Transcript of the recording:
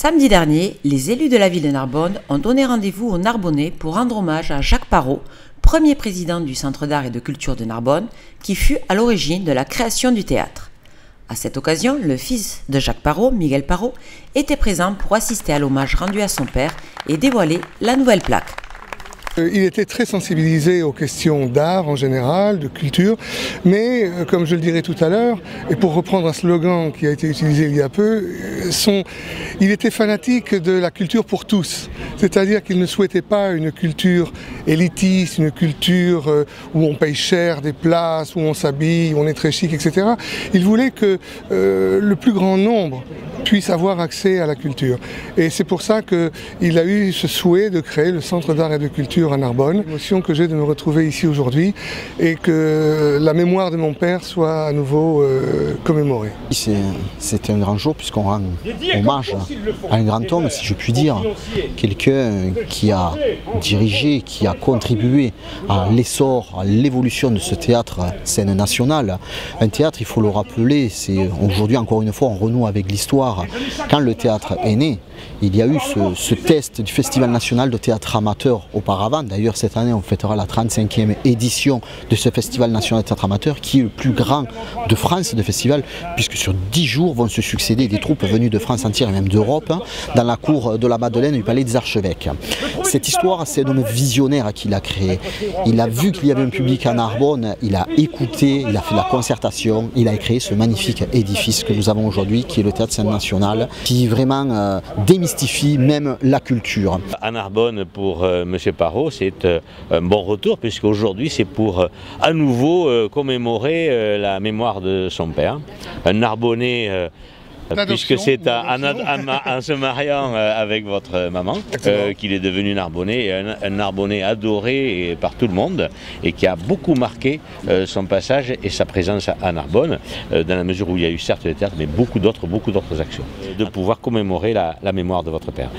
Samedi dernier, les élus de la ville de Narbonne ont donné rendez-vous aux Narbonnais pour rendre hommage à Jacques Parrot, premier président du Centre d'art et de culture de Narbonne, qui fut à l'origine de la création du théâtre. À cette occasion, le fils de Jacques Parrot, Miguel Parrot, était présent pour assister à l'hommage rendu à son père et dévoiler la nouvelle plaque. Il était très sensibilisé aux questions d'art en général, de culture, mais comme je le dirai tout à l'heure, et pour reprendre un slogan qui a été utilisé il y a peu, il était fanatique de la culture pour tous. C'est-à-dire qu'il ne souhaitait pas une culture élitiste, une culture où on paye cher des places, où on s'habille, où on est très chic, etc. Il voulait que le plus grand nombre puisse avoir accès à la culture. Et c'est pour ça qu'il a eu ce souhait de créer le Centre d'art et de culture à Narbonne. L'émotion que j'ai de me retrouver ici aujourd'hui et que la mémoire de mon père soit à nouveau commémorée. C'est un grand jour puisqu'on rend hommage à un grand homme, si je puis dire, quelqu'un qui a dirigé, qui a contribué à l'essor, à l'évolution de ce théâtre scène nationale. Un théâtre, il faut le rappeler, c'est aujourd'hui encore une fois on renoue avec l'histoire. Quand le théâtre est né, il y a eu ce test du Festival national de théâtre amateur auparavant. D'ailleurs, cette année, on fêtera la 35e édition de ce Festival national de théâtre amateur, qui est le plus grand de France de festival, puisque sur 10 jours vont se succéder des troupes venues de France entière et même d'Europe, dans la cour de la Madeleine du Palais des Archevêques. Cette histoire, c'est un homme visionnaire qui l'a créé. Il a vu qu'il y avait un public à Narbonne, il a écouté, il a fait la concertation, il a créé ce magnifique édifice que nous avons aujourd'hui, qui est le Théâtre Scène Nationale, qui vraiment démystifie même la culture. À Narbonne, pour M. Parrot, c'est un bon retour, puisqu'aujourd'hui c'est pour à nouveau commémorer la mémoire de son père, un Narbonnais. Puisque c'est en se mariant avec votre maman qu'il est devenu Narbonnais, un Narbonnais adoré par tout le monde et qui a beaucoup marqué son passage et sa présence à Narbonne, dans la mesure où il y a eu certes le théâtre, mais beaucoup d'autres actions, de pouvoir commémorer la mémoire de votre père.